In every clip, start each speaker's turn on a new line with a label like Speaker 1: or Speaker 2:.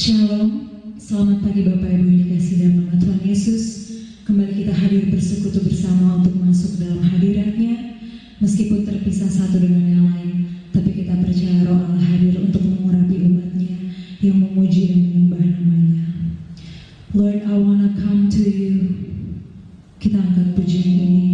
Speaker 1: Shalom, selamat pagi Bapak Ibu yang dikasihi dalam nama Tuhan Yesus. Kembali kita hadir bersekutu bersama untuk masuk dalam hadirat-Nya. Meskipun terpisah satu dengan yang lain, tapi kita percaya Roh Allah hadir untuk mengurapi umat-Nya yang memuji dan menyembah nama-Nya. Lord, I wanna come to you. Kita angkat pujian ini.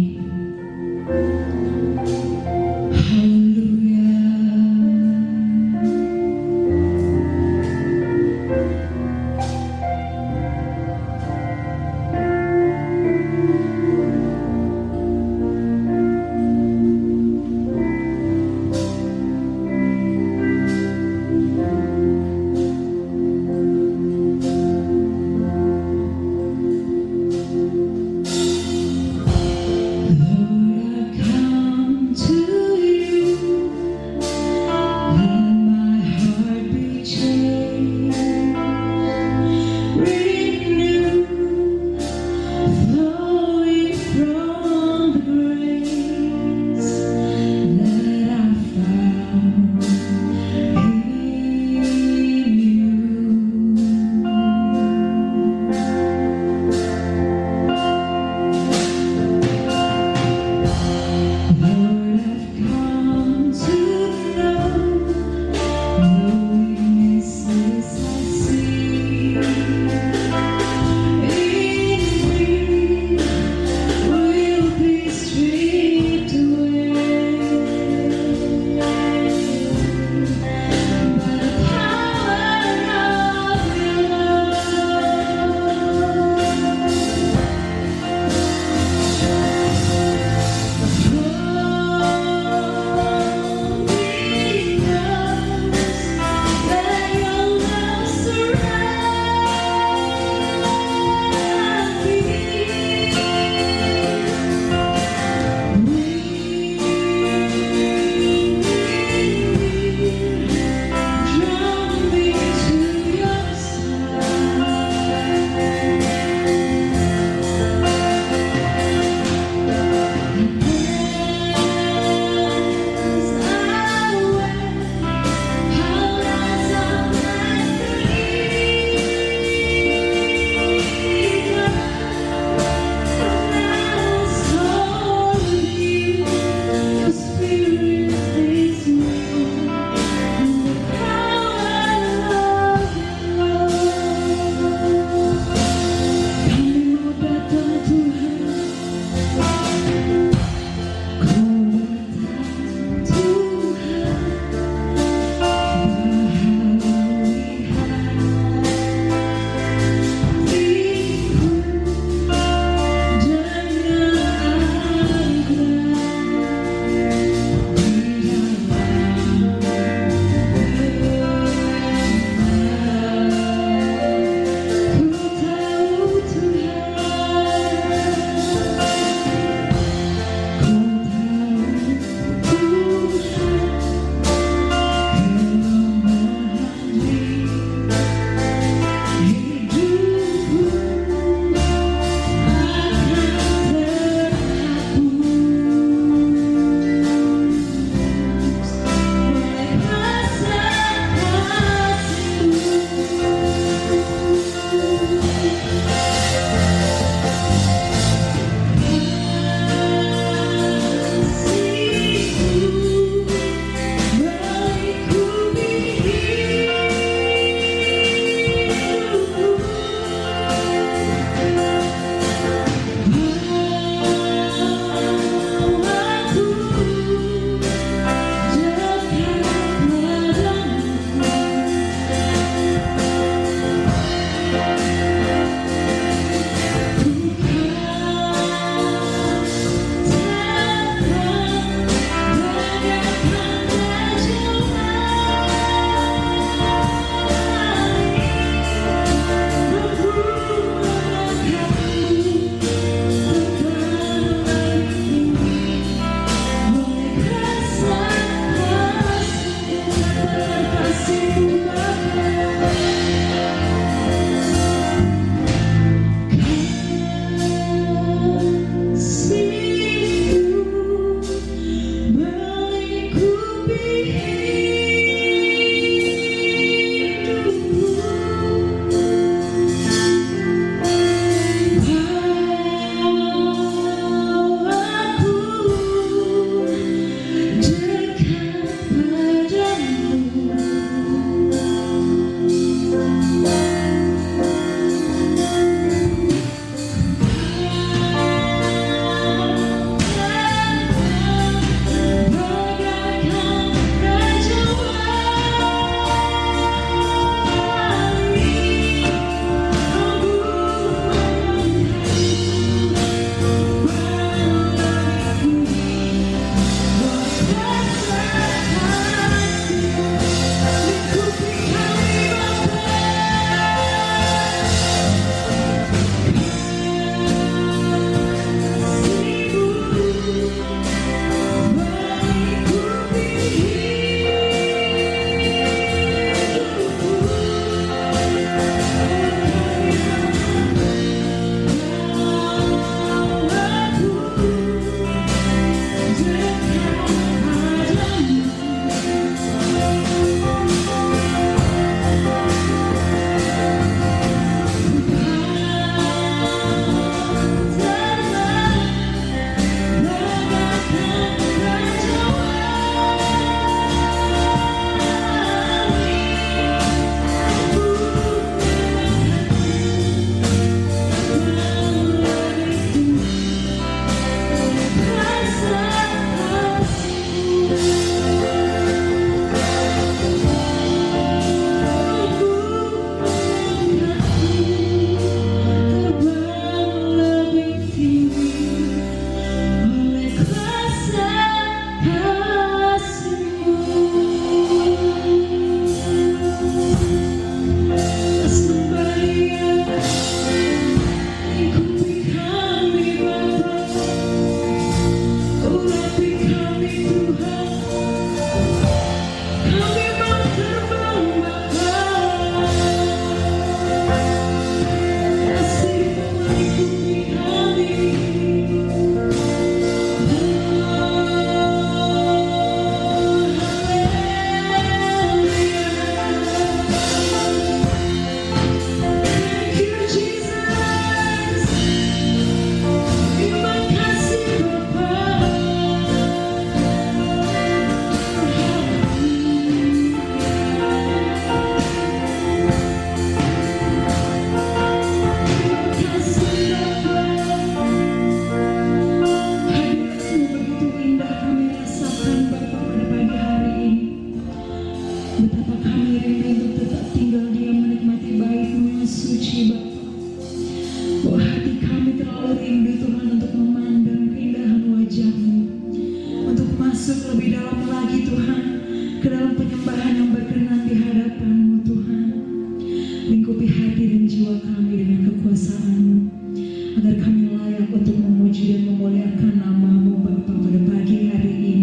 Speaker 1: agar kami layak untuk memuji dan memuliakan nama-Mu Bapa pada pagi hari ini.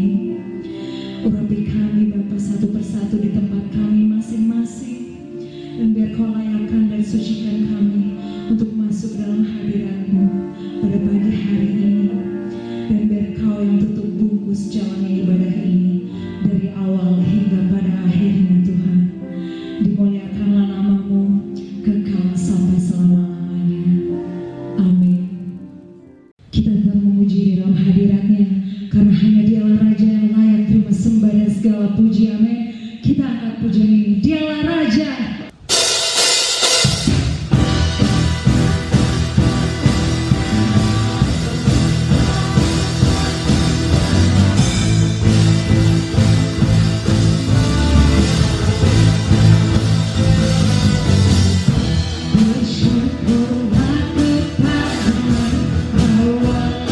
Speaker 1: Urapi kami Bapa satu persatu di tempat kami masing-masing, dan biar Kau layakkan dan sucikan kami untuk masuk dalam hadirat-Mu pada pagi hari ini. Dan biar Kau yang tutup bungkus jalannya ibadah ini dari awal hingga pada akhirnya Tuhan. Dimuliakanlah nama-Mu kekal sampai selama-lamanya. Amin. Kita tetap memuji di dalam hadirat-Nya, karena hanya Dialah Raja yang layak terima sembah dan segala puji. Amin. Kita angkat pujian ini. Dialah Raja. Bersyukurlah kepada Allah.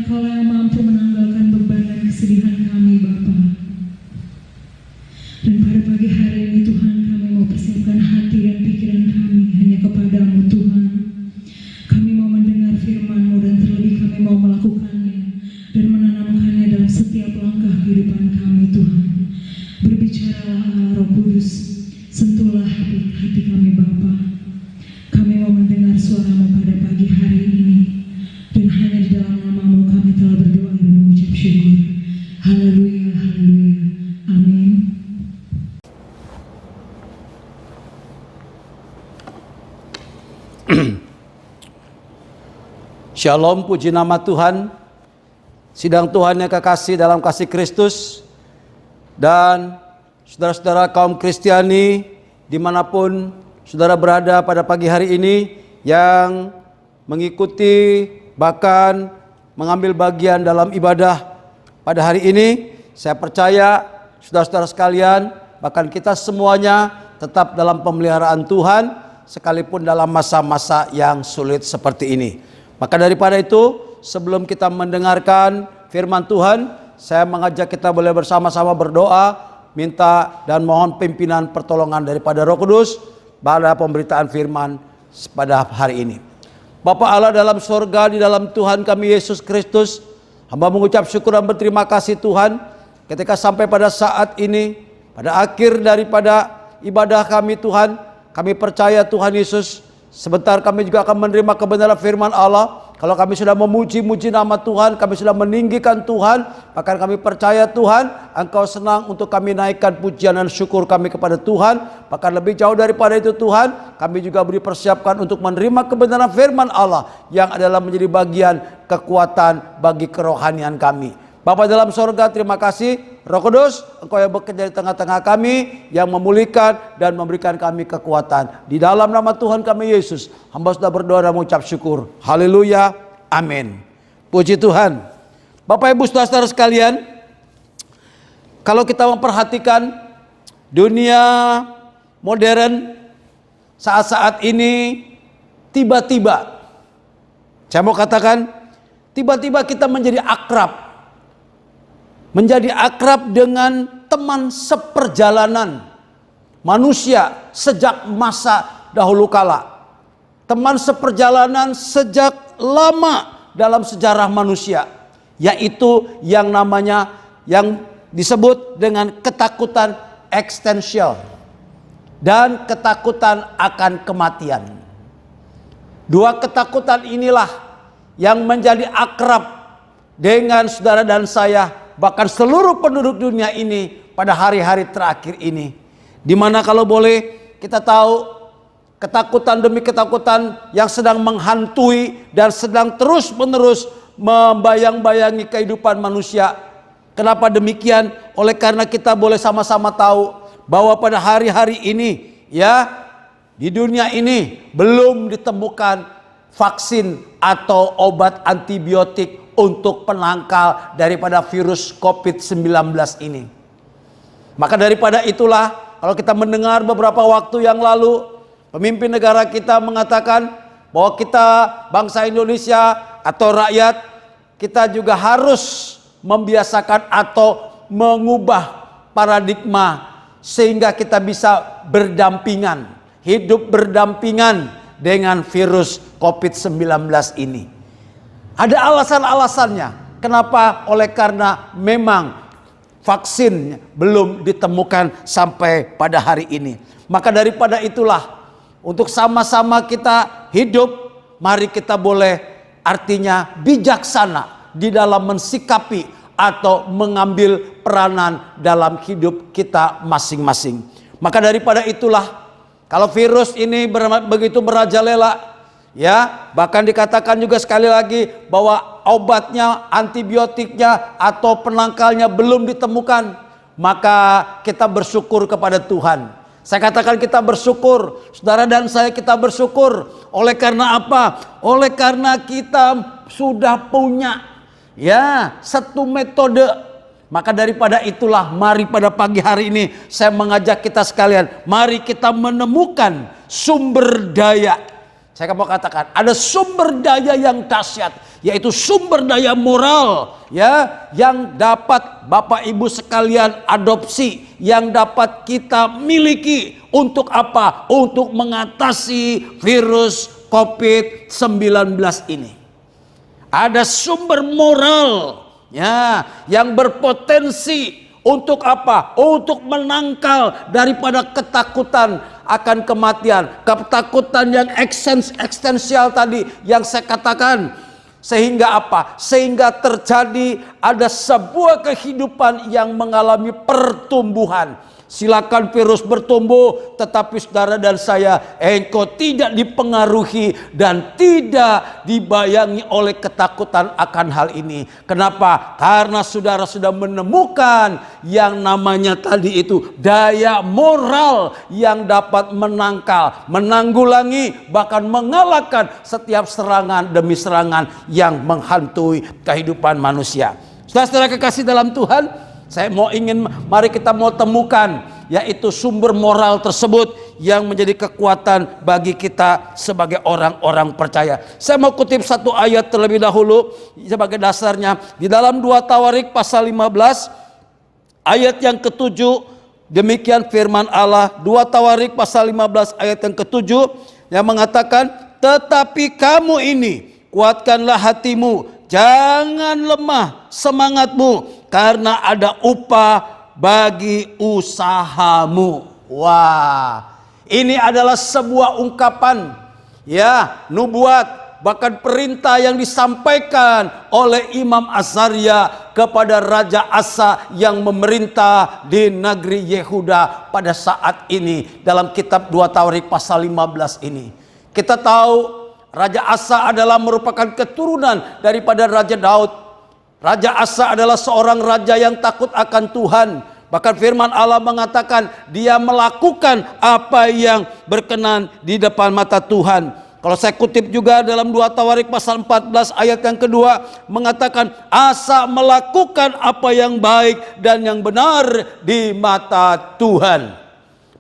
Speaker 1: Engkaulah yang mampu menanggalkan beban dan kesedihan kami, Bapa. Dan pada pagi hari ini Tuhan, kami mau persiapkan hati dan pikiran kami hanya kepadamu, Tuhan. Kami mau mendengar firman-Mu dan terlebih kami mau melakukannya dan menanamkannya dalam setiap langkah kehidupan kami, Tuhan. Berbicaralah Allah Roh Kudus, sentuhlah hati kami, Bapa. Kami mau mendengar suara-Mu pada pagi hari ini, dan hanya di dalam nama-Mu kami telah berdoa dan mengucap syukur. Haleluya, haleluya, amin.
Speaker 2: Shalom, puji nama Tuhan. Sidang Tuhan yang kekasih dalam kasih Kristus, dan saudara-saudara kaum Kristiani dimanapun saudara berada pada pagi hari ini, yang mengikuti bahkan mengambil bagian dalam ibadah pada hari ini. Saya percaya saudara-saudara sekalian, bahkan kita semuanya tetap dalam pemeliharaan Tuhan, sekalipun dalam masa-masa yang sulit seperti ini. Maka daripada itu, sebelum kita mendengarkan firman Tuhan, saya mengajak kita boleh bersama-sama berdoa, minta dan mohon pimpinan pertolongan daripada Roh Kudus pada pemberitaan firman pada hari ini. Bapa Allah dalam sorga, di dalam Tuhan kami Yesus Kristus, hamba mengucap syukur dan berterima kasih Tuhan, ketika sampai pada saat ini, pada akhir daripada ibadah kami Tuhan, kami percaya Tuhan Yesus, sebentar kami juga akan menerima kebenaran firman Allah. Kalau kami sudah memuji-muji nama Tuhan, kami sudah meninggikan Tuhan, bahkan kami percaya Tuhan, Engkau senang untuk kami naikkan pujian dan syukur kami kepada Tuhan. Bahkan lebih jauh daripada itu Tuhan, kami juga beri persiapkan untuk menerima kebenaran firman Allah, yang adalah menjadi bagian kekuatan bagi kerohanian kami. Bapa dalam sorga, terima kasih Roh Kudus, Engkau yang bekerja di tengah-tengah kami, yang memulihkan dan memberikan kami kekuatan. Di dalam nama Tuhan kami Yesus, hamba sudah berdoa dan mengucap syukur. Haleluya, amin. Puji Tuhan. Bapak Ibu saudara sekalian, kalau kita memperhatikan dunia modern saat-saat ini, tiba-tiba, saya mau katakan, tiba-tiba kita menjadi akrab dengan teman seperjalanan manusia sejak masa dahulu kala. Teman seperjalanan sejak lama dalam sejarah manusia, yaitu yang namanya, yang disebut dengan ketakutan eksistensial dan ketakutan akan kematian. Dua ketakutan inilah yang menjadi akrab dengan saudara dan saya, bahkan seluruh penduduk dunia ini pada hari-hari terakhir ini. Dimana kalau boleh kita tahu, ketakutan demi ketakutan yang sedang menghantui dan sedang terus-menerus membayang-bayangi kehidupan manusia. Kenapa demikian? Oleh karena kita boleh sama-sama tahu bahwa pada hari-hari ini, ya, di dunia ini belum ditemukan vaksin atau obat antibiotik untuk penangkal daripada virus COVID-19 ini. Maka daripada itulah, kalau kita mendengar beberapa waktu yang lalu, pemimpin negara kita mengatakan bahwa kita bangsa Indonesia atau rakyat, kita juga harus membiasakan atau mengubah paradigma sehingga kita bisa berdampingan, hidup berdampingan dengan virus COVID-19 ini. Ada alasan-alasannya. Kenapa? Oleh karena memang vaksin belum ditemukan sampai pada hari ini. Maka daripada itulah, untuk sama-sama kita hidup, mari kita boleh artinya bijaksana di dalam mensikapi atau mengambil peranan dalam hidup kita masing-masing. Maka daripada itulah, kalau virus ini begitu merajalela, ya, bahkan dikatakan juga sekali lagi bahwa obatnya, antibiotiknya atau penangkalnya belum ditemukan, maka kita bersyukur kepada Tuhan. Saya katakan kita bersyukur, saudara dan saya kita bersyukur. Oleh karena apa? Oleh karena kita sudah punya, ya, satu metode. Maka daripada itulah, mari pada pagi hari ini saya mengajak kita sekalian, mari kita menemukan sumber daya Saya mau katakan ada sumber daya yang dahsyat, yaitu sumber daya moral ya, yang dapat Bapak Ibu sekalian adopsi, yang dapat kita miliki untuk apa? Untuk mengatasi virus COVID-19 ini. Ada sumber moral ya yang berpotensi untuk apa? Untuk menangkal daripada ketakutan akan kematian, ketakutan yang eksistensial tadi yang saya katakan. Sehingga apa? Sehingga terjadi ada sebuah kehidupan yang mengalami pertumbuhan. Silakan virus bertumbuh, tetapi saudara dan saya, engkau tidak dipengaruhi dan tidak dibayangi oleh ketakutan akan hal ini. Kenapa? Karena saudara sudah menemukan yang namanya tadi itu daya moral yang dapat menangkal, menanggulangi, bahkan mengalahkan setiap serangan demi serangan yang menghantui kehidupan manusia. Saudara-saudara kekasih dalam Tuhan, mari kita mau temukan yaitu sumber moral tersebut yang menjadi kekuatan bagi kita sebagai orang-orang percaya. Saya mau kutip satu ayat terlebih dahulu sebagai dasarnya di dalam 2 Tawarik pasal 15 ayat yang ke-7. Demikian firman Allah, 2 Tawarik pasal 15 ayat yang ke-7 yang mengatakan, tetapi kamu ini kuatkanlah hatimu, jangan lemah semangatmu, karena ada upah bagi usahamu. Wah, ini adalah sebuah ungkapan ya, nubuat, bahkan perintah yang disampaikan oleh Imam Azaria kepada Raja Asa yang memerintah di negeri Yehuda pada saat ini. Dalam kitab 2 Tawarik pasal 15 ini kita tahu Raja Asa adalah merupakan keturunan daripada Raja Daud. Raja Asa adalah seorang raja yang takut akan Tuhan. Bahkan firman Allah mengatakan dia melakukan apa yang berkenan di depan mata Tuhan. Kalau saya kutip juga dalam 2 Tawarik pasal 14 ayat yang kedua mengatakan Asa melakukan apa yang baik dan yang benar di mata Tuhan.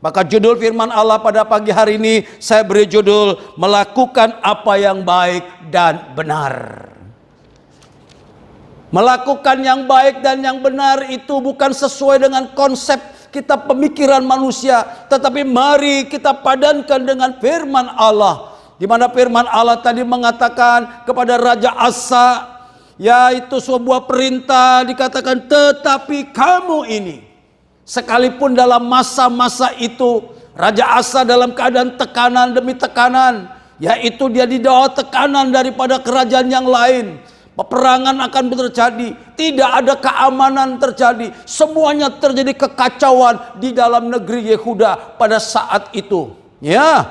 Speaker 2: Maka judul firman Allah pada pagi hari ini saya beri judul melakukan apa yang baik dan benar. Melakukan yang baik dan yang benar itu bukan sesuai dengan konsep kita pemikiran manusia, tetapi mari kita padankan dengan firman Allah, di mana firman Allah tadi mengatakan kepada Raja Asa, yaitu sebuah perintah dikatakan, tetapi kamu ini, sekalipun dalam masa-masa itu Raja Asa dalam keadaan tekanan demi tekanan, yaitu dia di bawah tekanan daripada kerajaan yang lain. Peperangan akan terjadi, tidak ada keamanan terjadi, semuanya terjadi kekacauan di dalam negeri Yehuda pada saat itu. Ya,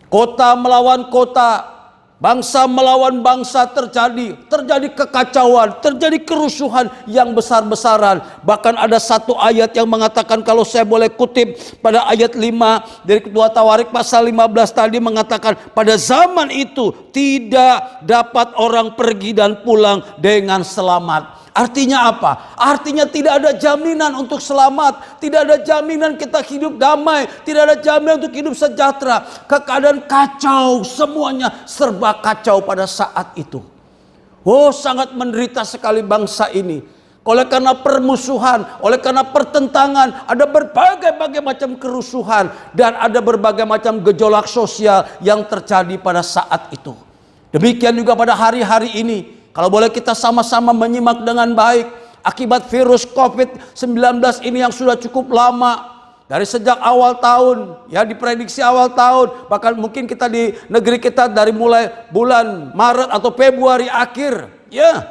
Speaker 2: kota melawan kota, bangsa melawan bangsa terjadi kekacauan, terjadi kerusuhan yang besar-besaran. Bahkan ada satu ayat yang mengatakan, kalau saya boleh kutip pada ayat 5 dari 2 Tawarik pasal 15 tadi mengatakan, pada zaman itu tidak dapat orang pergi dan pulang dengan selamat. Artinya apa? Artinya tidak ada jaminan untuk selamat, tidak ada jaminan kita hidup damai, tidak ada jaminan untuk hidup sejahtera. Keadaan kacau, semuanya serba kacau pada saat itu. Oh, sangat menderita sekali bangsa ini. Oleh karena permusuhan, oleh karena pertentangan, ada berbagai macam kerusuhan dan ada berbagai macam gejolak sosial yang terjadi pada saat itu. Demikian juga pada hari-hari ini. Kalau boleh kita sama-sama menyimak dengan baik akibat virus COVID-19 ini yang sudah cukup lama. Dari sejak awal tahun, ya diprediksi awal tahun, bahkan mungkin kita di negeri kita dari mulai bulan Maret atau Februari akhir, ya,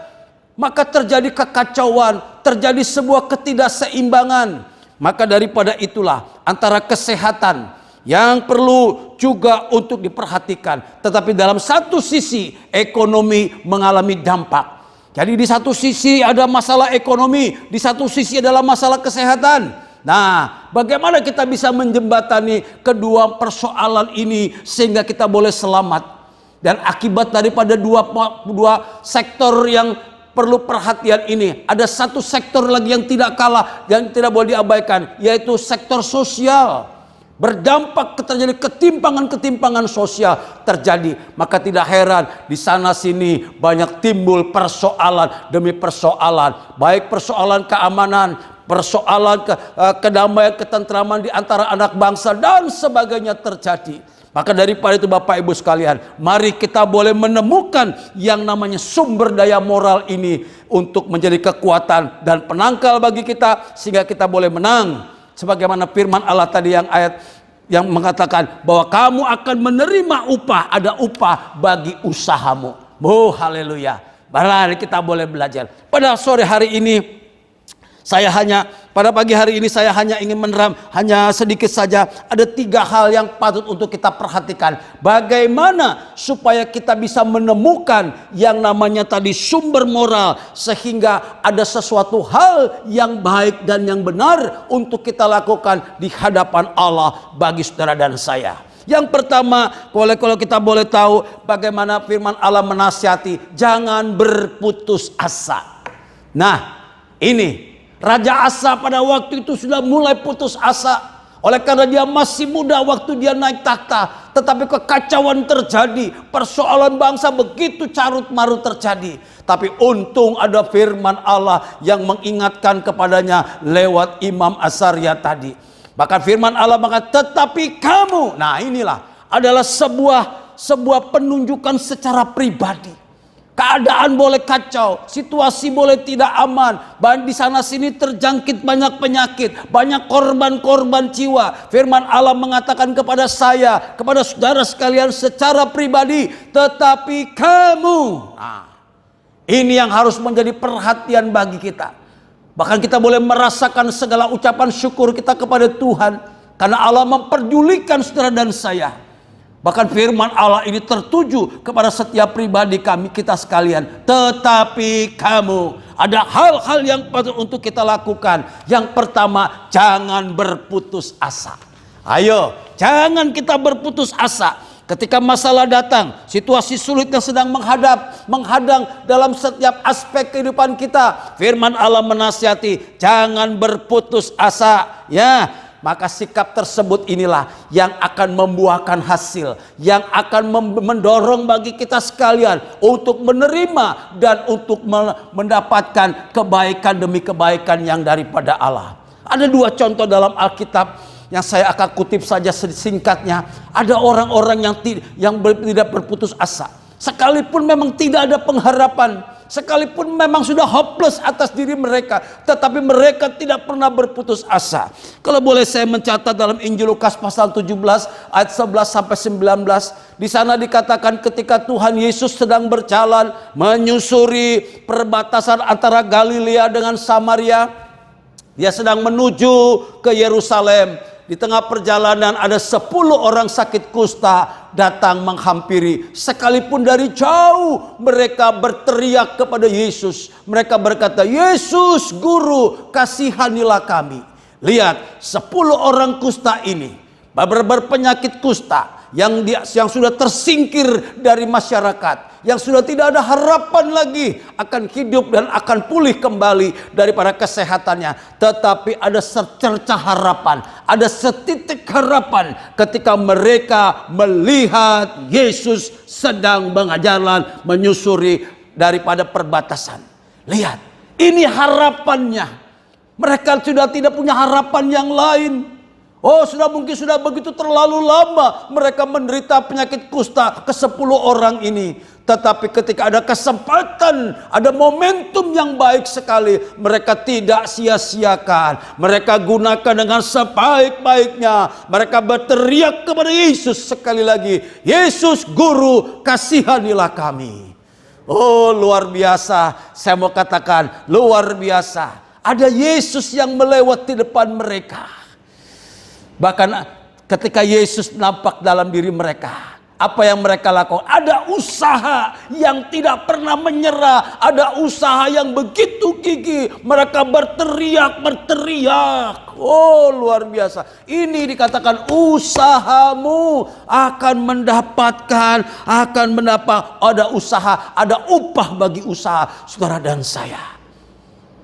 Speaker 2: maka terjadi kekacauan, terjadi sebuah ketidakseimbangan. Maka daripada itulah antara kesehatan yang perlu juga untuk diperhatikan, tetapi dalam satu sisi ekonomi mengalami dampak. Jadi di satu sisi ada masalah ekonomi, di satu sisi adalah masalah kesehatan. Nah, bagaimana kita bisa menjembatani kedua persoalan ini sehingga kita boleh selamat? Dan akibat daripada dua sektor yang perlu perhatian ini, ada satu sektor lagi yang tidak kalah, yang tidak boleh diabaikan, yaitu sektor sosial. berdampak terjadi ketimpangan-ketimpangan sosial terjadi. Maka tidak heran di sana sini banyak timbul persoalan demi persoalan, baik persoalan keamanan, persoalan kedamaian, ketentraman di antara anak bangsa dan sebagainya terjadi. Maka daripada itu Bapak Ibu sekalian, mari kita boleh menemukan yang namanya sumber daya moral ini untuk menjadi kekuatan dan penangkal bagi kita sehingga kita boleh menang. Sebagaimana firman Allah tadi yang ayat yang mengatakan bahwa kamu akan menerima upah, ada upah bagi usahamu. Oh haleluya. Mari kita boleh belajar. Pada sore hari ini pada pagi hari ini saya hanya ingin meneram hanya sedikit saja. Ada 3 hal yang patut untuk kita perhatikan. Bagaimana supaya kita bisa menemukan yang namanya tadi sumber moral, sehingga ada sesuatu hal yang baik dan yang benar untuk kita lakukan di hadapan Allah bagi saudara dan saya. Yang pertama, kalau kita boleh tahu bagaimana firman Allah menasihati, jangan berputus asa. Nah, ini Raja Asa pada waktu itu sudah mulai putus asa. Oleh karena dia masih muda waktu dia naik takhta. Tetapi kekacauan terjadi. Persoalan bangsa begitu carut marut terjadi. Tapi untung ada firman Allah yang mengingatkan kepadanya lewat Imam Asaria tadi. Bahkan firman Allah mengatakan, tetapi kamu. Nah inilah adalah sebuah penunjukan secara pribadi. Keadaan boleh kacau, situasi boleh tidak aman, di sana sini terjangkit banyak penyakit, banyak korban-korban jiwa. Firman Allah mengatakan kepada saya, kepada saudara sekalian secara pribadi, tetapi kamu. Nah, ini yang harus menjadi perhatian bagi kita. Bahkan kita boleh merasakan segala ucapan syukur kita kepada Tuhan karena Allah memperdulikan saudara dan saya. Bahkan firman Allah ini tertuju kepada setiap pribadi kita sekalian. Tetapi kamu, ada hal-hal yang patut untuk kita lakukan. Yang pertama, jangan berputus asa. Ayo, jangan kita berputus asa. Ketika masalah datang, situasi sulit yang sedang menghadang dalam setiap aspek kehidupan kita, firman Allah menasihati, jangan berputus asa. Ya, maka sikap tersebut inilah yang akan membuahkan hasil, yang akan mendorong bagi kita sekalian untuk menerima dan untuk mendapatkan kebaikan demi kebaikan yang daripada Allah. Ada 2 contoh dalam Alkitab yang saya akan kutip saja singkatnya. Ada orang-orang yang tidak berputus asa, sekalipun memang tidak ada pengharapan, sekalipun memang sudah hopeless atas diri mereka, tetapi mereka tidak pernah berputus asa. Kalau boleh saya mencatat dalam Injil Lukas pasal 17 ayat 11 sampai 19. Di sana dikatakan ketika Tuhan Yesus sedang berjalan menyusuri perbatasan antara Galilea dengan Samaria, dia sedang menuju ke Yerusalem. Di tengah perjalanan ada 10 orang sakit kusta datang menghampiri. Sekalipun dari jauh mereka berteriak kepada Yesus. Mereka berkata, Yesus Guru, kasihanilah kami. Lihat, 10 orang kusta ini berpenyakit kusta yang sudah tersingkir dari masyarakat, yang sudah tidak ada harapan lagi akan hidup dan akan pulih kembali daripada kesehatannya. Tetapi ada secercah harapan, ada setitik harapan ketika mereka melihat Yesus sedang berjalan menyusuri daripada perbatasan. Lihat, ini harapannya. Mereka sudah tidak punya harapan yang lain. Oh, mungkin sudah begitu terlalu lama mereka menderita penyakit kusta ke-10 orang ini. Tetapi ketika ada kesempatan, ada momentum yang baik sekali, mereka tidak sia-siakan. Mereka gunakan dengan sebaik-baiknya. Mereka berteriak kepada Yesus sekali lagi, Yesus Guru, kasihanilah kami. Oh, luar biasa. Saya mau katakan, luar biasa. Ada Yesus yang melewati depan mereka. Bahkan ketika Yesus nampak dalam diri mereka, apa yang mereka lakukan? Ada usaha yang tidak pernah menyerah. Ada usaha yang begitu gigih. Mereka berteriak. Oh, luar biasa. Ini dikatakan usahamu akan mendapat. Ada usaha, ada upah bagi usaha saudara dan saya.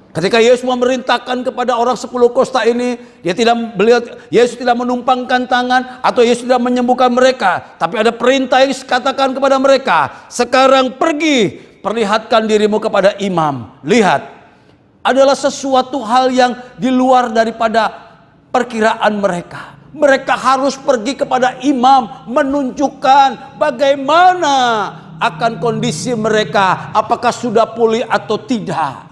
Speaker 2: Ketika Yesus memerintahkan kepada orang 10 kosta ini, Yesus tidak menumpangkan tangan atau Yesus tidak menyembuhkan mereka, tapi ada perintah yang dikatakan kepada mereka, sekarang pergi, perlihatkan dirimu kepada imam. Lihat, adalah sesuatu hal yang di luar daripada perkiraan mereka. Mereka harus pergi kepada imam, menunjukkan bagaimana akan kondisi mereka, apakah sudah pulih atau tidak.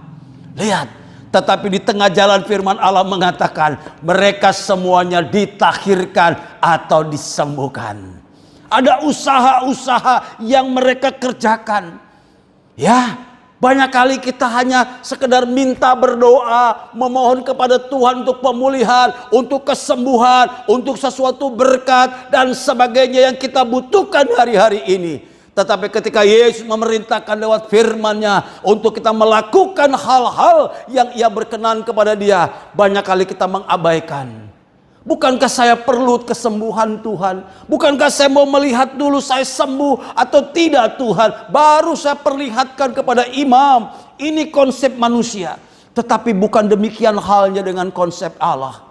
Speaker 2: Lihat, tetapi di tengah jalan firman Allah mengatakan mereka semuanya ditakhirkan atau disembuhkan. Ada usaha-usaha yang mereka kerjakan. Ya, banyak kali kita hanya sekedar minta berdoa, memohon kepada Tuhan untuk pemulihan, untuk kesembuhan, untuk sesuatu berkat dan sebagainya yang kita butuhkan hari-hari ini. Tetapi ketika Yesus memerintahkan lewat firman-Nya untuk kita melakukan hal-hal yang Ia berkenan kepada Dia, banyak kali kita mengabaikan. Bukankah saya perlu kesembuhan Tuhan? Bukankah saya mau melihat dulu saya sembuh atau tidak Tuhan? Baru saya perlihatkan kepada imam. Ini konsep manusia. Tetapi bukan demikian halnya dengan konsep Allah.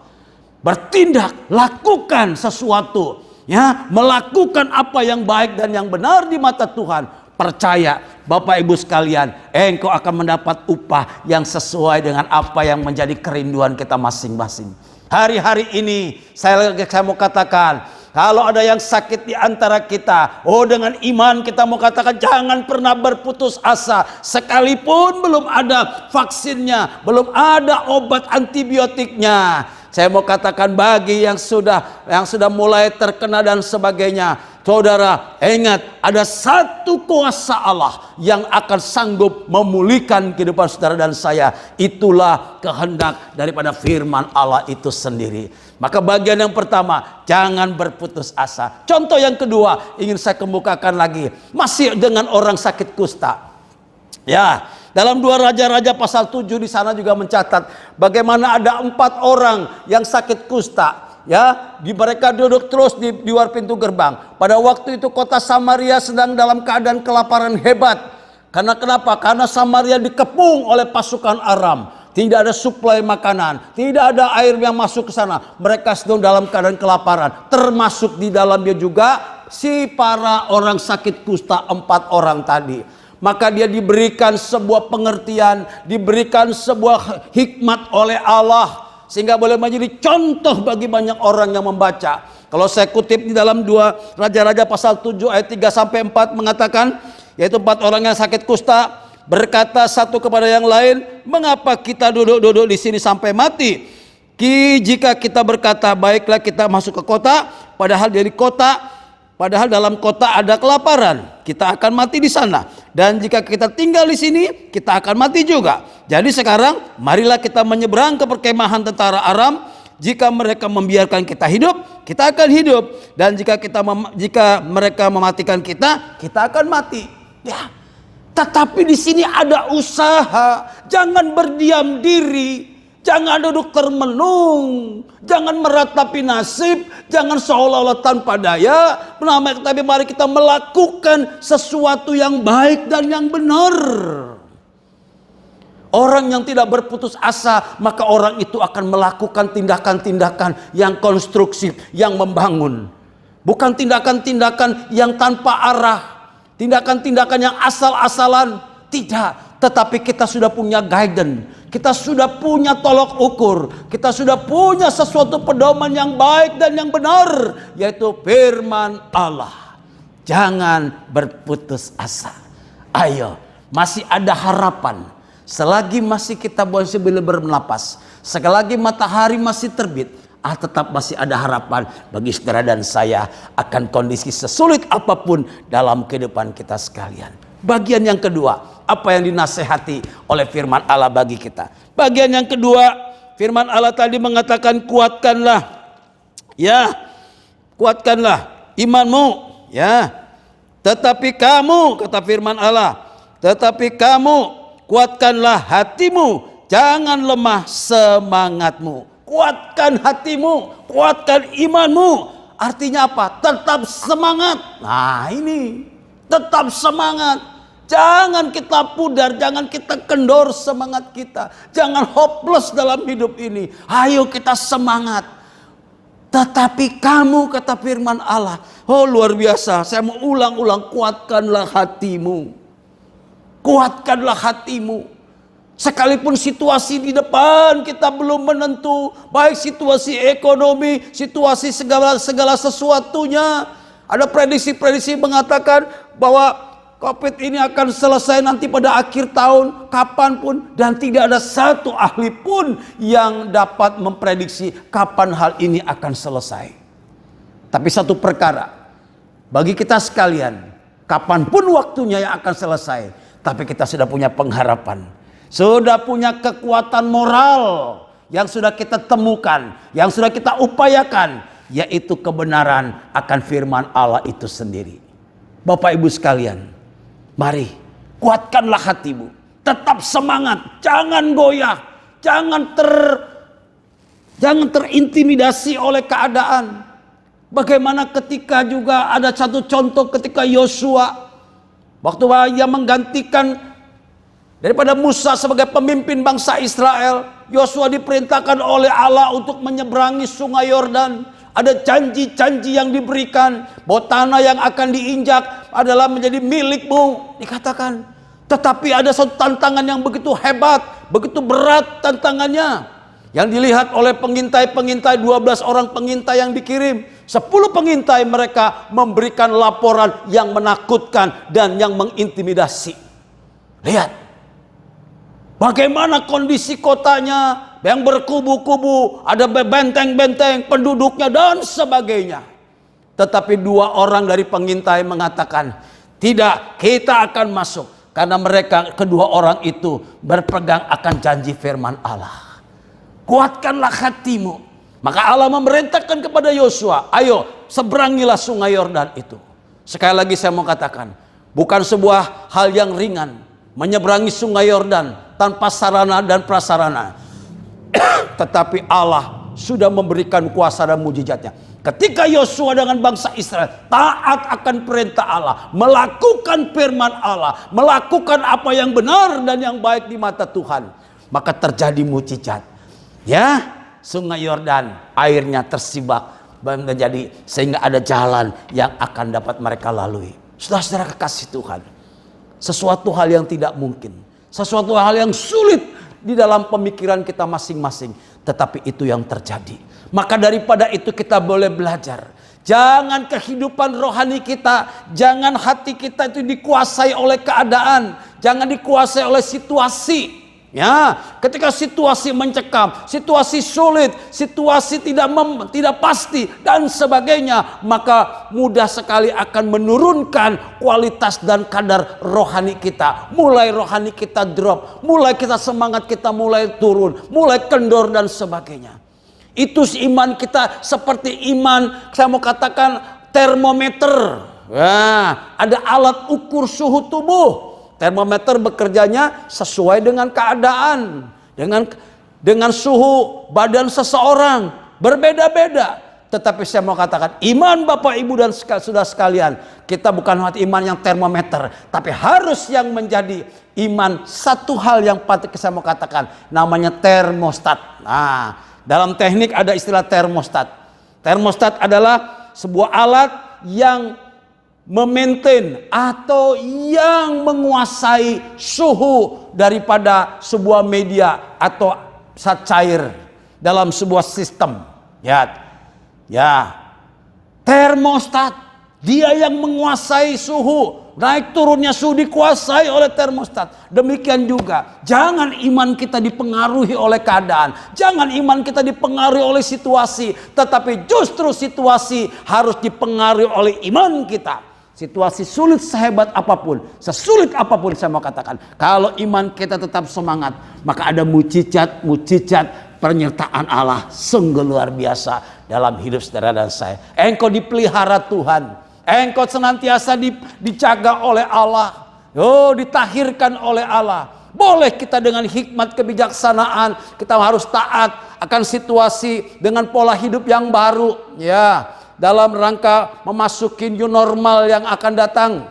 Speaker 2: Bertindak, lakukan sesuatu. Ya, melakukan apa yang baik dan yang benar di mata Tuhan. Percaya Bapak Ibu sekalian, engkau akan mendapat upah yang sesuai dengan apa yang menjadi kerinduan kita masing-masing. Hari-hari ini saya mau katakan, kalau ada yang sakit di antara kita, dengan iman kita mau katakan jangan pernah berputus asa. Sekalipun belum ada vaksinnya, belum ada obat antibiotiknya. Saya mau katakan bagi yang sudah mulai terkena dan sebagainya, saudara, ingat ada satu kuasa Allah yang akan sanggup memulihkan kehidupan saudara dan saya. Itulah kehendak daripada firman Allah itu sendiri. Maka bagian yang pertama, jangan berputus asa. Contoh yang kedua ingin saya kemukakan lagi, masih dengan orang sakit kusta. Ya, dalam 2 Raja-Raja pasal 7 di sana juga mencatat bagaimana ada 4 orang yang sakit kusta. Ya, mereka duduk terus di luar pintu gerbang. Pada waktu itu kota Samaria sedang dalam keadaan kelaparan hebat. Karena kenapa? Karena Samaria dikepung oleh pasukan Aram. Tidak ada suplai makanan, tidak ada air yang masuk ke sana. Mereka sedang dalam keadaan kelaparan. Termasuk di dalamnya juga si para orang sakit kusta 4 orang tadi. Maka dia diberikan sebuah pengertian, diberikan sebuah hikmat oleh Allah, sehingga boleh menjadi contoh bagi banyak orang yang membaca. Kalau saya kutip di dalam 2 Raja-Raja pasal 7 ayat 3-4 mengatakan, yaitu 4 orang yang sakit kusta berkata satu kepada yang lain, mengapa kita duduk-duduk di sini sampai mati? Jika kita berkata baiklah kita masuk ke kota, padahal dalam kota ada kelaparan, kita akan mati di sana. Dan jika kita tinggal di sini, kita akan mati juga. Jadi sekarang marilah kita menyeberang ke perkemahan tentara Aram. Jika mereka membiarkan kita hidup, kita akan hidup. Dan jika mereka mematikan kita, kita akan mati. Ya. Tetapi di sini ada usaha. Jangan berdiam diri. Jangan duduk termenung, jangan meratapi nasib, jangan seolah-olah tanpa daya. Tapi mari kita melakukan sesuatu yang baik dan yang benar. Orang yang tidak berputus asa, maka orang itu akan melakukan tindakan-tindakan yang konstruktif, yang membangun. Bukan tindakan-tindakan yang tanpa arah, tindakan-tindakan yang asal-asalan. Tidak, tetapi kita sudah punya guidance. Kita sudah punya tolok ukur. Kita sudah punya sesuatu pedoman yang baik dan yang benar, yaitu firman Allah. Jangan berputus asa. Ayo, masih ada harapan. Selagi masih kita masih boleh bernapas, selagi matahari masih terbit, tetap masih ada harapan bagi saudara dan saya akan kondisi sesulit apapun dalam kehidupan kita sekalian. Bagian yang kedua, apa yang dinasehati oleh firman Allah bagi kita. Bagian yang kedua, firman Allah tadi mengatakan kuatkanlah, ya, kuatkanlah imanmu, ya. Tetapi kamu, kata firman Allah, tetapi kamu kuatkanlah hatimu, jangan lemah semangatmu. Kuatkan hatimu, kuatkan imanmu. Artinya apa? Tetap semangat. Nah ini, tetap semangat. Jangan kita pudar, jangan kita kendor semangat kita. Jangan hopeless dalam hidup ini. Ayo kita semangat. Tetapi kamu, kata firman Allah, oh luar biasa, saya mau ulang-ulang, kuatkanlah hatimu. Kuatkanlah hatimu. Sekalipun situasi di depan kita belum menentu, baik situasi ekonomi, situasi segala sesuatunya. Ada prediksi-prediksi mengatakan bahwa COVID ini akan selesai nanti pada akhir tahun, kapanpun, dan tidak ada satu ahli pun yang dapat memprediksi kapan hal ini akan selesai. Tapi satu perkara, bagi kita sekalian, kapanpun waktunya yang akan selesai, tapi kita sudah punya pengharapan, sudah punya kekuatan moral yang sudah kita temukan, yang sudah kita upayakan, yaitu kebenaran akan firman Allah itu sendiri. Bapak Ibu sekalian, mari kuatkanlah hatimu, tetap semangat, jangan goyah, jangan terintimidasi oleh keadaan. Bagaimana ketika juga ada satu contoh ketika Yosua, waktu ia menggantikan daripada Musa sebagai pemimpin bangsa Israel, Yosua diperintahkan oleh Allah untuk menyeberangi sungai Yordan. Ada janji-janji yang diberikan, bahwa tanah yang akan diinjak adalah menjadi milikmu, dikatakan. Tetapi ada satu tantangan yang begitu hebat, begitu berat tantangannya. Yang dilihat oleh pengintai-pengintai, 12 orang pengintai yang dikirim. 10 pengintai mereka memberikan laporan yang menakutkan dan yang mengintimidasi. Lihat, bagaimana kondisi kotanya yang berkubu-kubu, ada benteng-benteng, penduduknya dan sebagainya. Tetapi 2 orang dari pengintai mengatakan, tidak, kita akan masuk. Karena mereka, kedua orang itu berpegang akan janji firman Allah. Kuatkanlah hatimu. Maka Allah memerintahkan kepada Yosua, ayo seberangilah sungai Yordan itu. Sekali lagi saya mau katakan, bukan sebuah hal yang ringan menyeberangi sungai Yordan tanpa sarana dan prasarana. Tetapi Allah sudah memberikan kuasa dan mujizatnya. Ketika Yosua dengan bangsa Israel taat akan perintah Allah, melakukan firman Allah, melakukan apa yang benar dan yang baik di mata Tuhan, maka terjadi mujizat. Ya, sungai Yordan airnya tersibak menjadi, sehingga ada jalan yang akan dapat mereka lalui. Saudara-saudara kekasih Tuhan, sesuatu hal yang tidak mungkin, sesuatu hal yang sulit di dalam pemikiran kita masing-masing, tetapi itu yang terjadi. Maka daripada itu kita boleh belajar, jangan kehidupan rohani kita, jangan hati kita itu dikuasai oleh keadaan, jangan dikuasai oleh situasi. Ya, ketika situasi mencekam, situasi sulit, situasi tidak pasti dan sebagainya, maka mudah sekali akan menurunkan kualitas dan kadar rohani kita. Mulai rohani kita drop, mulai kita semangat kita mulai turun, mulai kendor dan sebagainya. Itu iman kita seperti iman, saya mau katakan termometer. Ya, ada alat ukur suhu tubuh. Termometer bekerjanya sesuai dengan keadaan, dengan suhu badan seseorang, berbeda-beda. Tetapi saya mau katakan, iman Bapak Ibu dan saudara sekalian, kita bukan iman yang termometer, tapi harus yang menjadi iman satu hal yang patut saya mau katakan, namanya termostat. Nah, dalam teknik ada istilah termostat. Termostat adalah sebuah alat yang memaintain atau yang menguasai suhu daripada sebuah media atau zat cair dalam sebuah sistem. Ya, termostat, dia yang menguasai suhu. Naik turunnya suhu dikuasai oleh termostat. Demikian juga, jangan iman kita dipengaruhi oleh keadaan, jangan iman kita dipengaruhi oleh situasi, tetapi justru situasi harus dipengaruhi oleh iman kita. Situasi sulit sehebat apapun, sesulit apapun saya mau katakan, kalau iman kita tetap semangat, maka ada mujizat penyertaan Allah sungguh luar biasa dalam hidup saudara dan saya. Engkau dipelihara Tuhan, engkau senantiasa dijaga oleh Allah, ditahirkan oleh Allah. Boleh kita dengan hikmat kebijaksanaan, kita harus taat akan situasi dengan pola hidup yang baru, ya, dalam rangka memasuki new normal yang akan datang.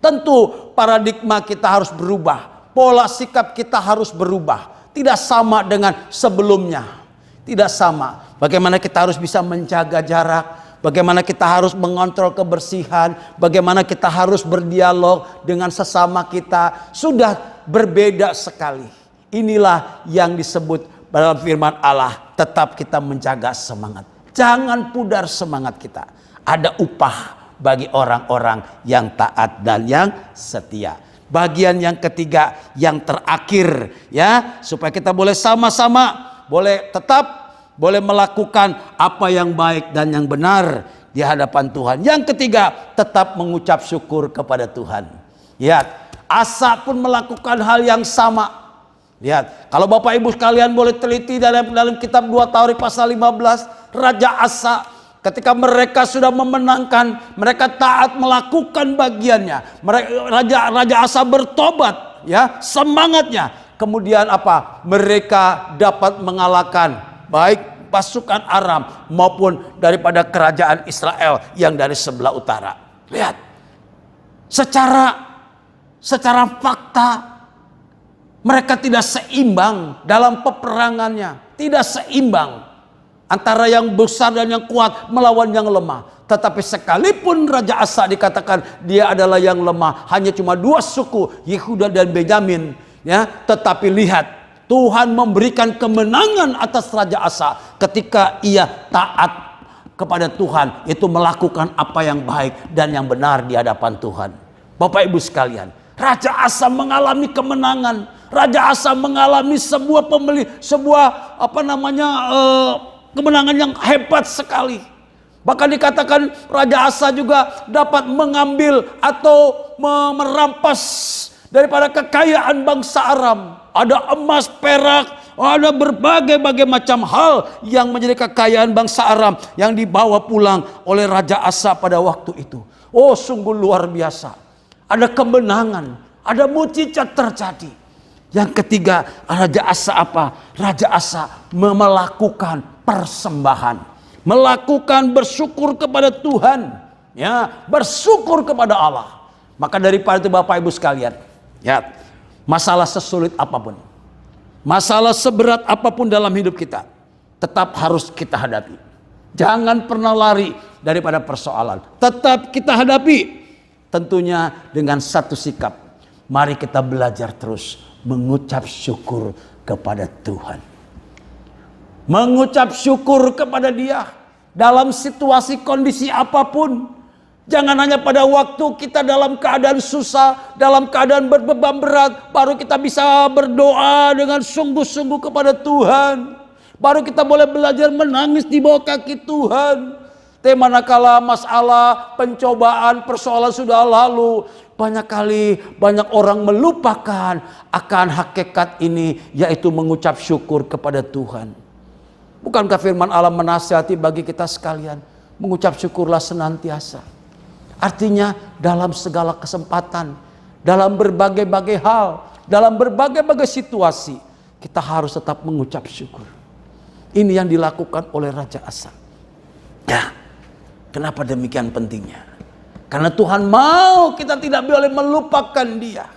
Speaker 2: Tentu paradigma kita harus berubah. Pola sikap kita harus berubah. Tidak sama dengan sebelumnya. Tidak sama. Bagaimana kita harus bisa menjaga jarak. Bagaimana kita harus mengontrol kebersihan. Bagaimana kita harus berdialog dengan sesama kita. Sudah berbeda sekali. Inilah yang disebut dalam firman Allah. Tetap kita menjaga semangat. Jangan pudar semangat kita. Ada upah bagi orang-orang yang taat dan yang setia. Bagian yang ketiga, yang terakhir, ya, supaya kita boleh sama-sama, boleh melakukan apa yang baik dan yang benar di hadapan Tuhan. Yang ketiga, tetap mengucap syukur kepada Tuhan. Lihat, Asa pun melakukan hal yang sama. Lihat, kalau Bapak Ibu sekalian boleh teliti dalam kitab 2 Tawarikh pasal 15, Raja Asa ketika mereka sudah memenangkan, mereka taat melakukan bagiannya. Raja Asa bertobat, ya, semangatnya. Kemudian apa? Mereka dapat mengalahkan baik pasukan Aram maupun daripada kerajaan Israel yang dari sebelah utara. Lihat, secara fakta mereka tidak seimbang dalam peperangannya, tidak seimbang antara yang besar dan yang kuat melawan yang lemah. Tetapi sekalipun Raja Asa dikatakan dia adalah yang lemah, hanya cuma 2 suku, Yehuda dan Benyamin, ya. Tetapi lihat, Tuhan memberikan kemenangan atas Raja Asa ketika ia taat kepada Tuhan, itu melakukan apa yang baik dan yang benar di hadapan Tuhan. Bapak Ibu sekalian, Raja Asa mengalami kemenangan. Raja Asa mengalami kemenangan yang hebat sekali. Bahkan dikatakan Raja Asa juga dapat mengambil atau merampas daripada kekayaan bangsa Aram. Ada emas, perak, ada berbagai macam hal yang menjadi kekayaan bangsa Aram yang dibawa pulang oleh Raja Asa pada waktu itu. Oh, sungguh luar biasa. Ada kemenangan, ada mujizat terjadi. Yang ketiga, Raja Asa apa? Raja Asa melakukan persembahan, melakukan bersyukur kepada Tuhan, ya, bersyukur kepada Allah. Maka daripada itu Bapak Ibu sekalian, ya, masalah sesulit apapun, masalah seberat apapun dalam hidup kita, tetap harus kita hadapi. Jangan pernah lari daripada persoalan, tetap kita hadapi. Tentunya dengan satu sikap, mari kita belajar terus mengucap syukur kepada Tuhan. Mengucap syukur kepada Dia dalam situasi kondisi apapun. Jangan hanya pada waktu kita dalam keadaan susah, dalam keadaan berbeban berat, baru kita bisa berdoa dengan sungguh-sungguh kepada Tuhan. Baru kita boleh belajar menangis di bawah kaki Tuhan. Manakala masalah, pencobaan, persoalan sudah lalu, banyak orang melupakan akan hakikat ini, yaitu mengucap syukur kepada Tuhan. Bukankah firman Allah menasihati bagi kita sekalian, mengucap syukurlah senantiasa. Artinya dalam segala kesempatan, dalam berbagai hal, dalam berbagai situasi, kita harus tetap mengucap syukur. Ini yang dilakukan oleh Raja Asa. Ya, kenapa demikian pentingnya? Karena Tuhan mau kita tidak boleh melupakan Dia.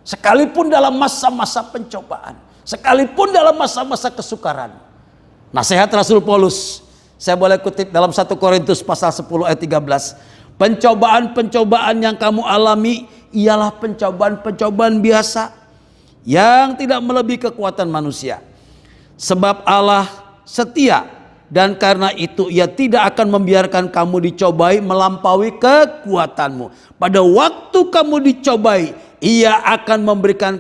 Speaker 2: Sekalipun dalam masa-masa pencobaan, sekalipun dalam masa-masa kesukaran. Nasihat Rasul Paulus, saya boleh kutip dalam 1 Korintus pasal 10 ayat 13. Pencobaan-pencobaan yang kamu alami ialah pencobaan-pencobaan biasa yang tidak melebihi kekuatan manusia. Sebab Allah setia. Dan karena itu Ia tidak akan membiarkan kamu dicobai melampaui kekuatanmu. Pada waktu kamu dicobai, Ia akan memberikan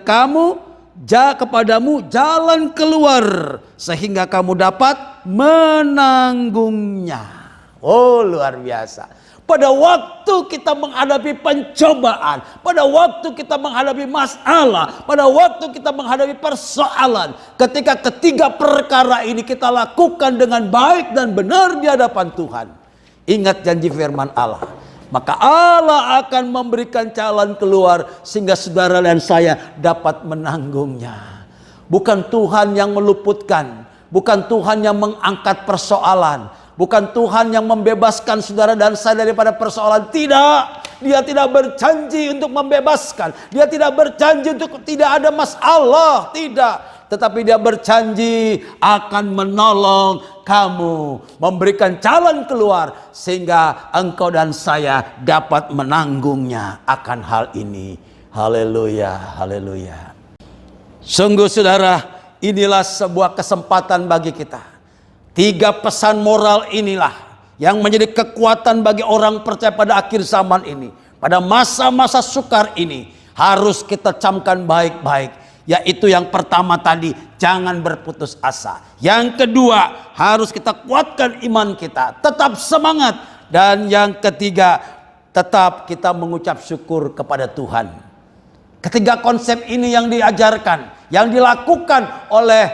Speaker 2: kepadamu jalan keluar sehingga kamu dapat menanggungnya. Oh, luar biasa. Pada waktu kita menghadapi pencobaan, pada waktu kita menghadapi masalah, pada waktu kita menghadapi persoalan, ketika ketiga perkara ini kita lakukan dengan baik dan benar di hadapan Tuhan, ingat janji firman Allah, maka Allah akan memberikan jalan keluar sehingga saudara dan saya dapat menanggungnya. Bukan Tuhan yang meluputkan, bukan Tuhan yang mengangkat persoalan, Bukan Tuhan yang membebaskan saudara dan saya daripada persoalan. Tidak. Dia tidak berjanji untuk membebaskan. Dia tidak berjanji untuk tidak ada masalah. Tidak. Tetapi dia berjanji akan menolong kamu, memberikan jalan keluar sehingga engkau dan saya dapat menanggungnya akan hal ini. Haleluya, haleluya. Sungguh saudara, inilah sebuah kesempatan bagi kita. 3 pesan moral inilah yang menjadi kekuatan bagi orang percaya pada akhir zaman ini. Pada masa-masa sukar ini harus kita camkan baik-baik. Yaitu yang pertama tadi, jangan berputus asa. Yang kedua, harus kita kuatkan iman kita, tetap semangat. Dan yang ketiga, tetap kita mengucap syukur kepada Tuhan. Ketiga konsep ini yang diajarkan, yang dilakukan oleh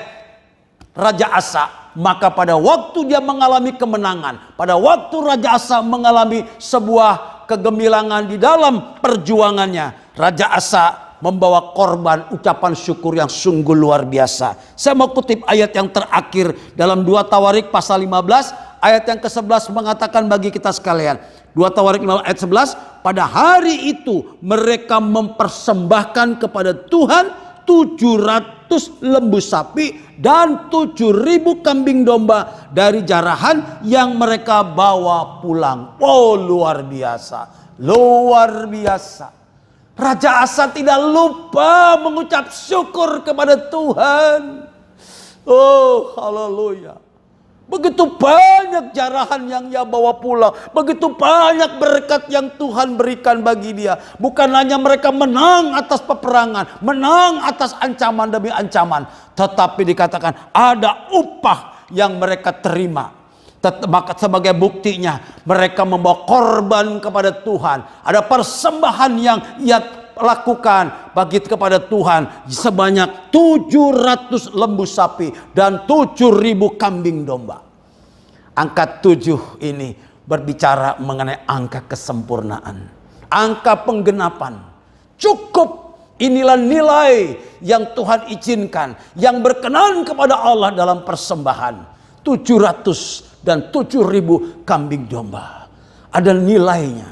Speaker 2: Raja Asa. Maka pada waktu dia mengalami kemenangan, pada waktu Raja Asa mengalami sebuah kegemilangan di dalam perjuangannya, Raja Asa membawa korban ucapan syukur yang sungguh luar biasa. Saya mau kutip ayat yang terakhir dalam 2 Tawarik pasal 15, ayat yang ke-11 mengatakan bagi kita sekalian. 2 Tawarik 15 ayat 11, pada hari itu mereka mempersembahkan kepada Tuhan 700 lembu sapi dan 7.000 kambing domba dari jarahan yang mereka bawa pulang. Oh, luar biasa. Luar biasa. Raja Asa tidak lupa mengucap syukur kepada Tuhan. Oh, haleluya. Begitu banyak jarahan yang ia bawa pulang. Begitu banyak berkat yang Tuhan berikan bagi dia. Bukan hanya mereka menang atas peperangan, menang atas ancaman demi ancaman, tetapi dikatakan ada upah yang mereka terima. Maka sebagai buktinya mereka membawa korban kepada Tuhan. Ada persembahan yang ia lakukan bagi kepada Tuhan sebanyak 700 lembu sapi dan 7.000 kambing domba. Angka 7 ini berbicara mengenai angka kesempurnaan, angka penggenapan. Cukup, inilah nilai yang Tuhan izinkan, yang berkenan kepada Allah dalam persembahan. 700 dan 7.000 kambing domba. Ada nilainya,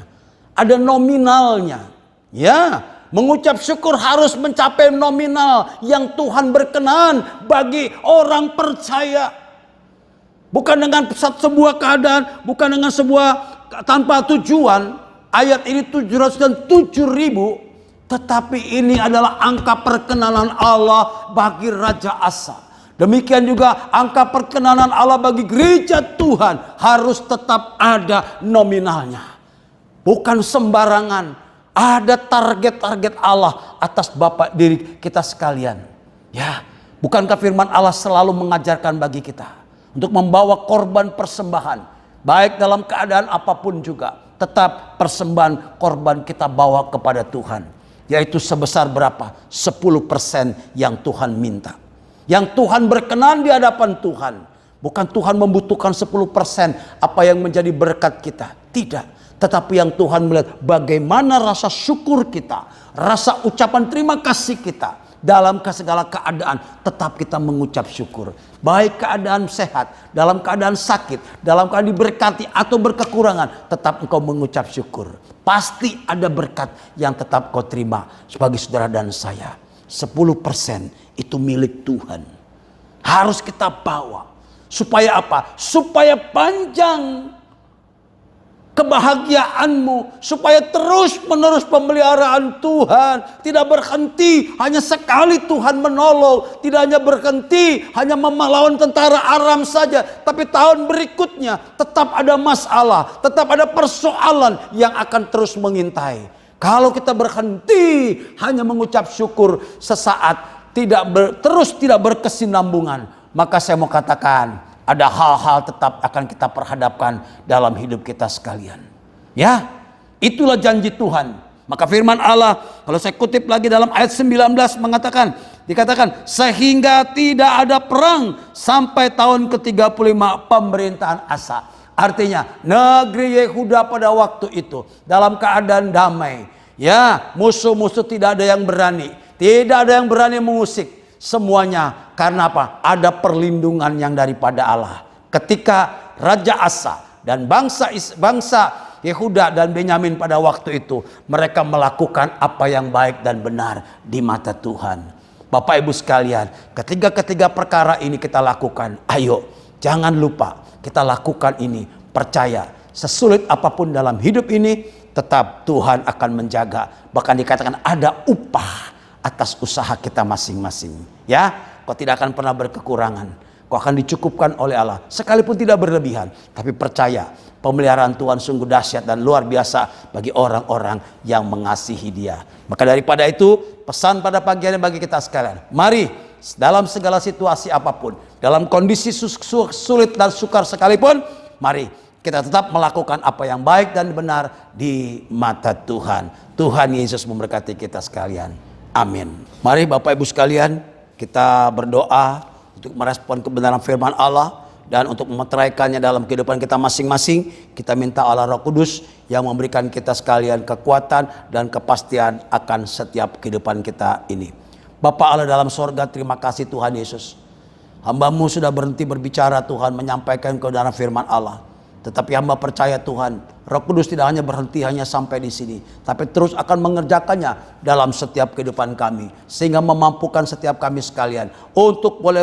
Speaker 2: ada nominalnya. Ya, mengucap syukur harus mencapai nominal yang Tuhan berkenan bagi orang percaya. Bukan dengan sebuah keadaan, bukan dengan sebuah tanpa tujuan. Ayat ini 700 dan 7.000, tetapi ini adalah angka perkenanan Allah bagi Raja Asa. Demikian juga angka perkenanan Allah bagi gereja Tuhan harus tetap ada nominalnya. Bukan sembarangan. Ada target-target Allah atas Bapak diri kita sekalian. Ya, bukankah firman Allah selalu mengajarkan bagi kita untuk membawa korban persembahan, baik dalam keadaan apapun juga, tetap persembahan korban kita bawa kepada Tuhan. Yaitu sebesar berapa? 10% yang Tuhan minta. Yang Tuhan berkenan di hadapan Tuhan. Bukan Tuhan membutuhkan 10% apa yang menjadi berkat kita. Tidak. Tetapi yang Tuhan melihat bagaimana rasa syukur kita. Rasa ucapan terima kasih kita. Dalam segala keadaan tetap kita mengucap syukur. Baik keadaan sehat, dalam keadaan sakit, dalam keadaan diberkati atau berkekurangan, tetap engkau mengucap syukur. Pasti ada berkat yang tetap kau terima sebagai saudara dan saya. 10% itu milik Tuhan. Harus kita bawa. Supaya apa? Supaya panjang kebahagiaanmu. Supaya terus menerus pemeliharaan Tuhan. Tidak berhenti hanya sekali Tuhan menolong. Tidak hanya berhenti hanya melawan tentara Aram saja. Tapi tahun berikutnya tetap ada masalah. Tetap ada persoalan yang akan terus mengintai. Kalau kita berhenti hanya mengucap syukur sesaat, terus tidak berkesinambungan, maka saya mau katakan ada hal-hal tetap akan kita perhadapkan dalam hidup kita sekalian. Ya, itulah janji Tuhan. Maka firman Allah, kalau saya kutip lagi dalam ayat 19 dikatakan sehingga tidak ada perang sampai tahun ke-35 pemerintahan Asa. Artinya negeri Yehuda pada waktu itu dalam keadaan damai. Ya, musuh-musuh tidak ada yang berani. Tidak ada yang berani mengusik. Semuanya karena apa? Ada perlindungan yang daripada Allah. Ketika Raja Asa dan bangsa Yehuda dan Benyamin pada waktu itu, mereka melakukan apa yang baik dan benar di mata Tuhan. Bapak Ibu sekalian, ketiga perkara ini kita lakukan. Ayo, jangan lupa kita lakukan ini. Percaya, sesulit apapun dalam hidup ini, tetap Tuhan akan menjaga. Bahkan dikatakan ada upah atas usaha kita masing-masing. Ya, kau tidak akan pernah berkekurangan. Kau akan dicukupkan oleh Allah, sekalipun tidak berlebihan. Tapi percaya, pemeliharaan Tuhan sungguh dahsyat dan luar biasa bagi orang-orang yang mengasihi Dia. Maka daripada itu, pesan pada pagi hari bagi kita sekalian, mari dalam segala situasi apapun, dalam kondisi sulit dan sukar sekalipun, mari kita tetap melakukan apa yang baik dan benar di mata Tuhan. Tuhan Yesus memberkati kita sekalian. Amin. Mari Bapak Ibu sekalian, kita berdoa untuk merespon kebenaran firman Allah dan untuk memeteraikannya dalam kehidupan kita masing-masing. Kita minta Allah Roh Kudus yang memberikan kita sekalian kekuatan dan kepastian akan setiap kehidupan kita ini. Bapa Allah dalam sorga, terima kasih Tuhan Yesus. Hamba-Mu sudah berhenti berbicara Tuhan, menyampaikan kebenaran firman Allah. Tetapi hamba percaya Tuhan, Roh Kudus tidak hanya berhenti hanya sampai di sini, tapi terus akan mengerjakannya dalam setiap kehidupan kami, sehingga memampukan setiap kami sekalian untuk boleh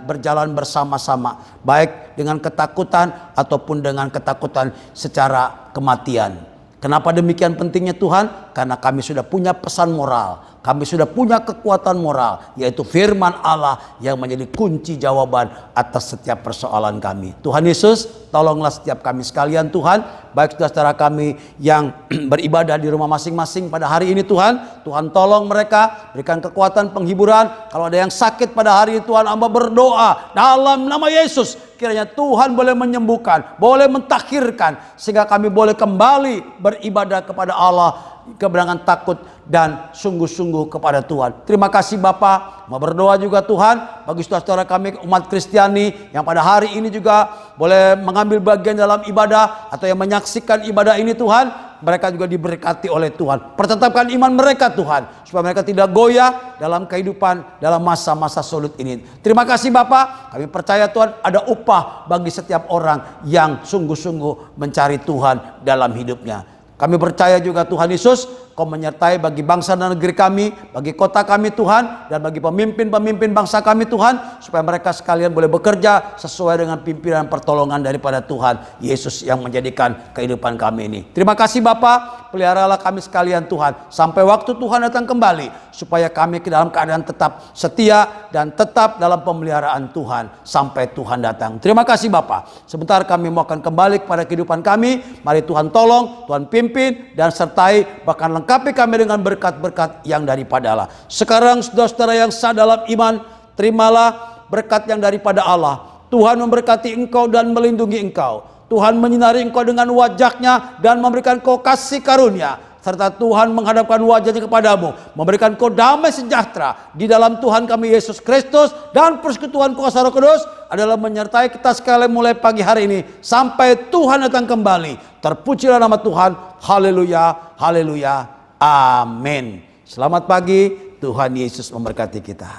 Speaker 2: berjalan bersama-sama, baik dengan ketakutan ataupun dengan ketakutan secara kematian. Kenapa demikian pentingnya Tuhan? Karena kami sudah punya pesan moral. Kami sudah punya kekuatan moral, yaitu firman Allah yang menjadi kunci jawaban atas setiap persoalan kami. Tuhan Yesus, tolonglah setiap kami sekalian Tuhan, baik saudara kami yang beribadah di rumah masing-masing pada hari ini Tuhan. Tuhan tolong mereka, berikan kekuatan penghiburan. Kalau ada yang sakit pada hari ini Tuhan, hamba berdoa dalam nama Yesus, kiranya Tuhan boleh menyembuhkan, boleh mentakhirkan, sehingga kami boleh kembali beribadah kepada Allah, kebenaran takut dan sungguh-sungguh kepada Tuhan. Terima kasih Bapa. Mau berdoa juga Tuhan bagi saudara-saudara kami umat Kristiani yang pada hari ini juga boleh mengambil bagian dalam ibadah atau yang menyaksikan ibadah ini Tuhan. Mereka juga diberkati oleh Tuhan. Pertetapkan iman mereka Tuhan, supaya mereka tidak goyah dalam kehidupan dalam masa-masa sulit ini. Terima kasih Bapa. Kami percaya Tuhan ada upah bagi setiap orang yang sungguh-sungguh mencari Tuhan dalam hidupnya. Kami percaya juga Tuhan Yesus, Kau menyertai bagi bangsa dan negeri kami, bagi kota kami Tuhan, dan bagi pemimpin-pemimpin bangsa kami Tuhan, supaya mereka sekalian boleh bekerja sesuai dengan pimpinan pertolongan daripada Tuhan Yesus yang menjadikan kehidupan kami ini. Terima kasih Bapa, peliharalah kami sekalian Tuhan, sampai waktu Tuhan datang kembali, supaya kami ke dalam keadaan tetap setia dan tetap dalam pemeliharaan Tuhan sampai Tuhan datang. Terima kasih Bapa. Sebentar kami mau akan kembali kepada kehidupan kami. Mari Tuhan tolong, Tuhan pimpin dan sertai, bahkan lengkapi kami dengan berkat-berkat yang daripada Allah. Sekarang saudara-saudara yang sah dalam iman, terimalah berkat yang daripada Allah. Tuhan memberkati engkau dan melindungi engkau. Tuhan menyinari engkau dengan wajah-Nya dan memberikan kau kasih karunia. Serta Tuhan menghadapkan wajah-Nya kepadamu, memberikan kau damai sejahtera di dalam Tuhan kami Yesus Kristus, dan persekutuan kuasa Roh Kudus adalah menyertai kita sekalian mulai pagi hari ini sampai Tuhan datang kembali. Terpujilah nama Tuhan. Haleluya, haleluya, amin. Selamat pagi, Tuhan Yesus memberkati kita.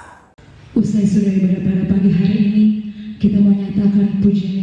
Speaker 1: Usai sudah ibadah pada pagi hari ini, kita menyatakan pujian